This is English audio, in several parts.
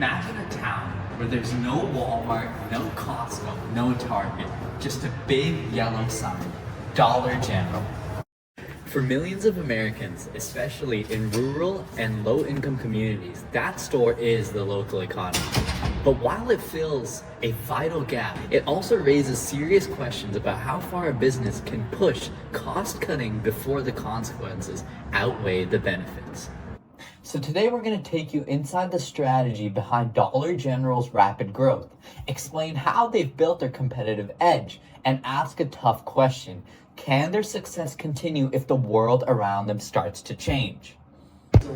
Imagine a town where there's no Walmart, no Costco, no Target, just a big yellow sign, Dollar General. For millions of Americans, especially in rural and low-income communities, that store is the local economy. But while it fills a vital gap, it also raises serious questions about how far a business can push cost-cutting before the consequences outweigh the benefits. So today we're going to take you inside the strategy behind Dollar General's rapid growth, explain how they've built their competitive edge, and ask a tough question. Can their success continue if the world around them starts to change?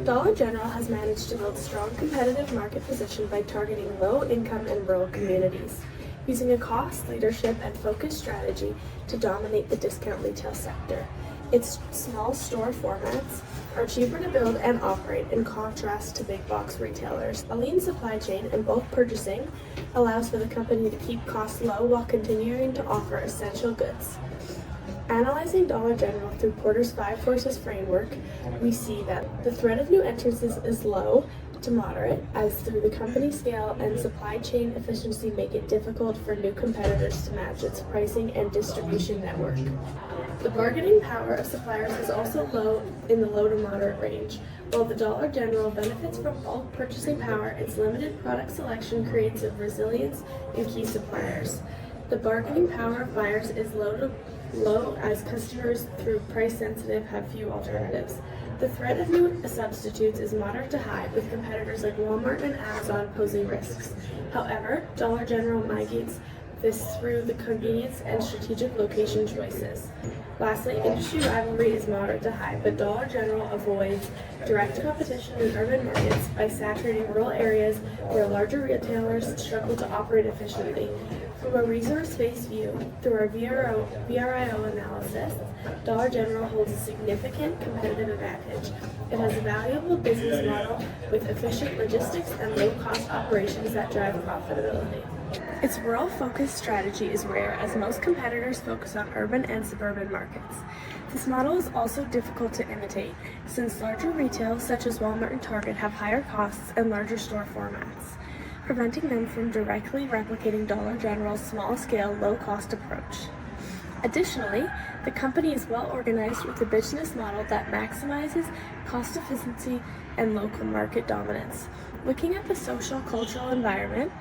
Dollar General has managed to build a strong competitive market position by targeting low-income and rural communities, using a cost, leadership, and focused strategy to dominate the discount retail sector. Its small store formats are cheaper to build and operate in contrast to big box retailers. A lean supply chain and bulk purchasing allows for the company to keep costs low while continuing to offer essential goods. Analyzing Dollar General through Porter's 5 Forces framework, we see that the threat of new entrants is low to moderate, as through the company scale and supply chain efficiency make it difficult for new competitors to match its pricing and distribution network. The bargaining power of suppliers is also low in the low to moderate range. While the Dollar General benefits from bulk purchasing power, its limited product selection creates a resilience in key suppliers. The bargaining power of buyers is low as customers, through price sensitive, have few alternatives. The threat of new substitutes is moderate to high, with competitors like Walmart and Amazon posing risks. However, Dollar General mitigates this through the convenience and strategic location choices. Lastly, industry rivalry is moderate to high, but Dollar General avoids direct competition in urban markets by saturating rural areas where larger retailers struggle to operate efficiently. From a resource-based view, through our VRIO analysis, Dollar General holds a significant competitive advantage. It has a valuable business model with efficient logistics and low-cost operations that drive profitability. Its rural-focused strategy is rare, as most competitors focus on urban and suburban markets. This model is also difficult to imitate, since larger retailers such as Walmart and Target have higher costs and larger store formats, preventing them from directly replicating Dollar General's small-scale, low-cost approach. Additionally, the company is well organized with a business model that maximizes cost efficiency and local market dominance. Looking at the social-cultural environment,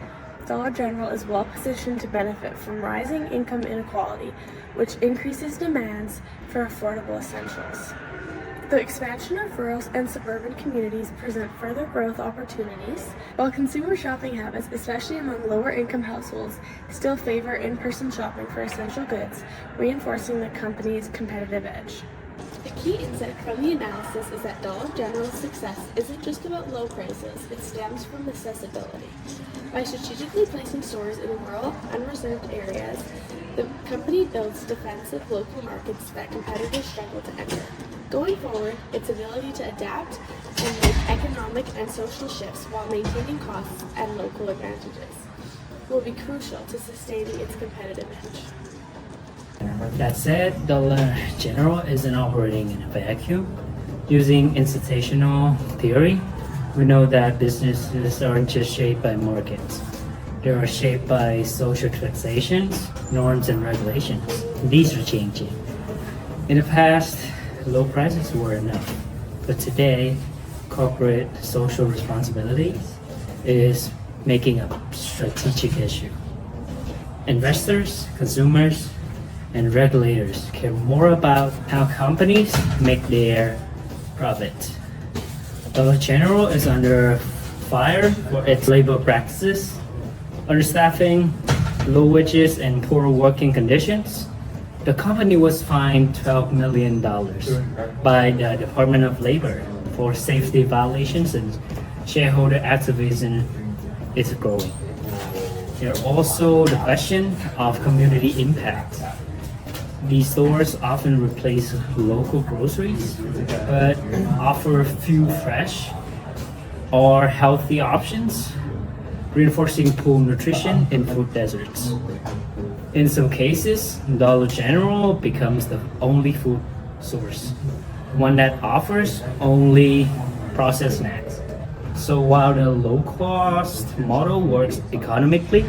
Dollar General is well positioned to benefit from rising income inequality, which increases demands for affordable essentials. The expansion of rural and suburban communities present further growth opportunities, while consumer shopping habits, especially among lower-income households, still favor in-person shopping for essential goods, reinforcing the company's competitive edge. The key insight from the analysis is that Dollar General's success isn't just about low prices, it stems from accessibility. By strategically placing stores in rural, unreserved areas, the company builds defensive local markets that competitors struggle to enter. Going forward, its ability to adapt and make economic and social shifts while maintaining costs and local advantages will be crucial to sustaining its competitive edge. That said, Dollar General isn't operating in a vacuum. Using institutional theory, we know that businesses aren't just shaped by markets. They are shaped by social taxations, norms, and regulations. These are changing. In the past, low prices were enough, but today, corporate social responsibility is making a strategic issue. Investors, consumers, and regulators care more about how companies make their profit. Dollar General is under fire for its labor practices, understaffing, low wages, and poor working conditions. The company was fined $12 million by the Department of Labor for safety violations, and shareholder activism is growing. There's also the question of community impact. These stores often replace local groceries, but offer few fresh or healthy options, reinforcing poor nutrition in food deserts. In some cases, Dollar General becomes the only food source, one that offers only processed snacks. So while the low-cost model works economically,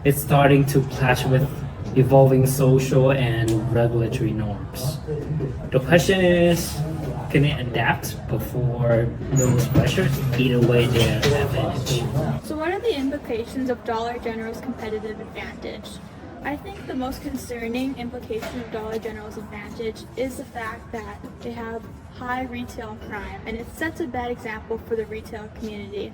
it's starting to clash with evolving social and regulatory norms. The question is, can it adapt before those pressures eat away their advantage? So what are the implications of Dollar General's competitive advantage? I think the most concerning implication of Dollar General's advantage is the fact that they have high retail crime, and it sets a bad example for the retail community.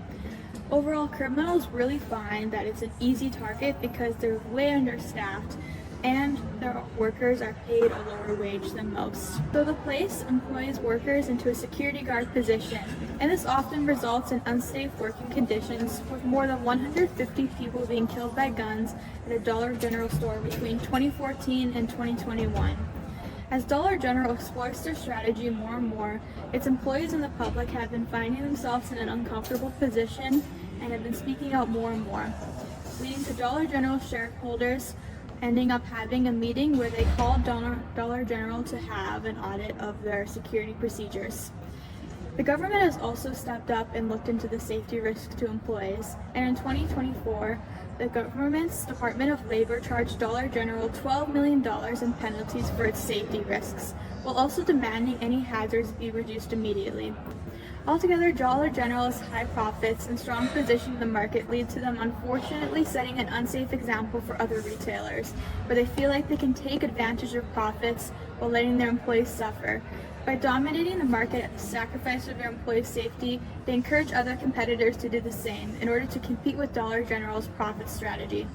Overall, criminals really find that it's an easy target because they're way understaffed and their workers are paid a lower wage than most. So the place employs workers into a security guard position, and this often results in unsafe working conditions, with more than 150 people being killed by guns at a Dollar General store between 2014 and 2021. As Dollar General explores their strategy more and more, its employees and the public have been finding themselves in an uncomfortable position and have been speaking out more and more, leading to Dollar General shareholders ending up having a meeting where they called Dollar General to have an audit of their security procedures. The government has also stepped up and looked into the safety risks to employees, and in 2024, the government's Department of Labor charged Dollar General $12 million in penalties for its safety risks, while also demanding any hazards be reduced immediately. Altogether, Dollar General's high profits and strong position in the market lead to them unfortunately setting an unsafe example for other retailers, where they feel like they can take advantage of profits while letting their employees suffer. By dominating the market at the sacrifice of their employees' safety, they encourage other competitors to do the same in order to compete with Dollar General's profit strategy.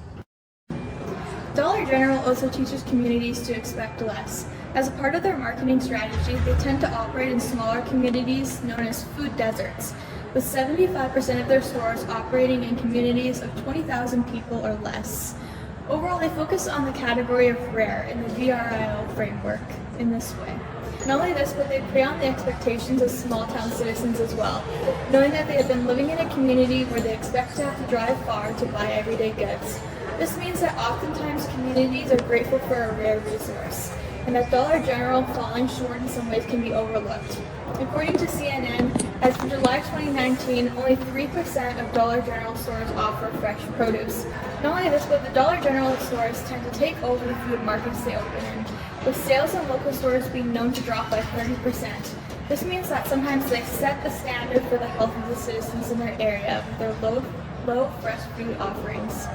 Dollar General also teaches communities to expect less. As a part of their marketing strategy, they tend to operate in smaller communities known as food deserts, with 75% of their stores operating in communities of 20,000 people or less. Overall, they focus on the category of rare in the VRIO framework in this way. Not only this, but they prey on the expectations of small-town citizens as well, knowing that they have been living in a community where they expect to have to drive far to buy everyday goods. This means that oftentimes communities are grateful for a rare resource, and that Dollar General falling short in some ways can be overlooked. According to CNN, as of July 2019, only 3% of Dollar General stores offer fresh produce. Not only this, but the Dollar General stores tend to take over the food markets they open in, with sales in local stores being known to drop by 30%. This means that sometimes they set the standard for the health of the citizens in their area with their low fresh food offerings.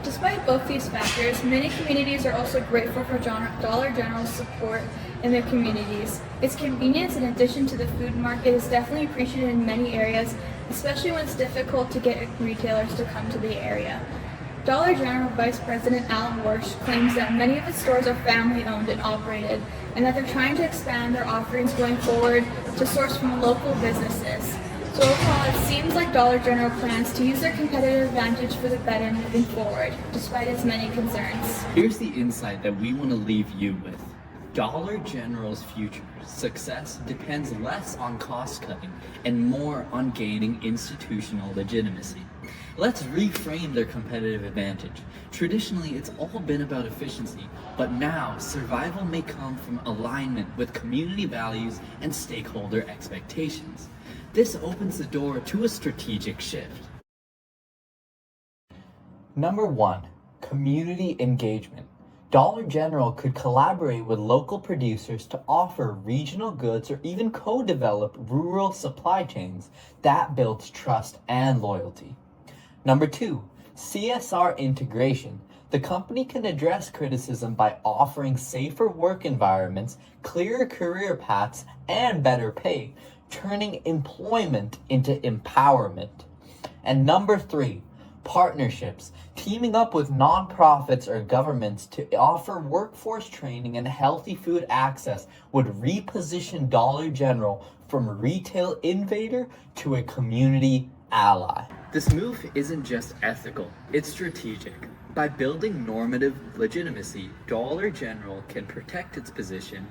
Despite both these factors, many communities are also grateful for Dollar General's support in their communities. Its convenience, in addition to the food market, is definitely appreciated in many areas, especially when it's difficult to get retailers to come to the area. Dollar General Vice President Alan Warsh claims that many of its stores are family-owned and operated, and that they're trying to expand their offerings going forward to source from local businesses. So overall, it seems like Dollar General plans to use their competitive advantage for the better moving forward, despite its many concerns. Here's the insight that we want to leave you with. Dollar General's future success depends less on cost cutting and more on gaining institutional legitimacy. Let's reframe their competitive advantage. Traditionally, it's all been about efficiency, but now survival may come from alignment with community values and stakeholder expectations. This opens the door to a strategic shift. Number 1, community engagement. Dollar General could collaborate with local producers to offer regional goods or even co-develop rural supply chains that builds trust and loyalty. Number 2, CSR integration. The company can address criticism by offering safer work environments, clearer career paths, and better pay, turning employment into empowerment. And number 3, partnerships. Teaming up with nonprofits or governments to offer workforce training and healthy food access would reposition Dollar General from a retail invader to a community ally. This move isn't just ethical, it's strategic. By building normative legitimacy, Dollar General can protect its position,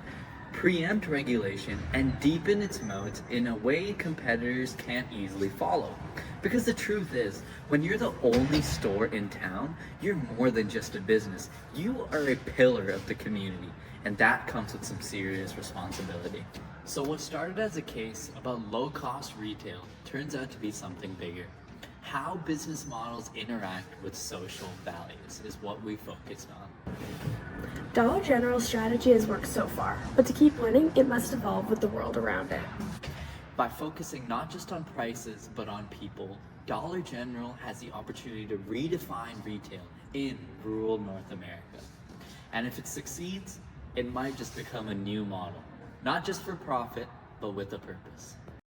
preempt regulation, and deepen its moats in a way competitors can't easily follow. Because the truth is, when you're the only store in town, you're more than just a business. You are a pillar of the community, and that comes with some serious responsibility. So what started as a case about low-cost retail turns out to be something bigger. How business models interact with social values is what we focused on. Dollar General's strategy has worked so far, but to keep winning, it must evolve with the world around it. By focusing not just on prices, but on people, Dollar General has the opportunity to redefine retail in rural North America. And if it succeeds, it might just become a new model, not just for profit, but with a purpose.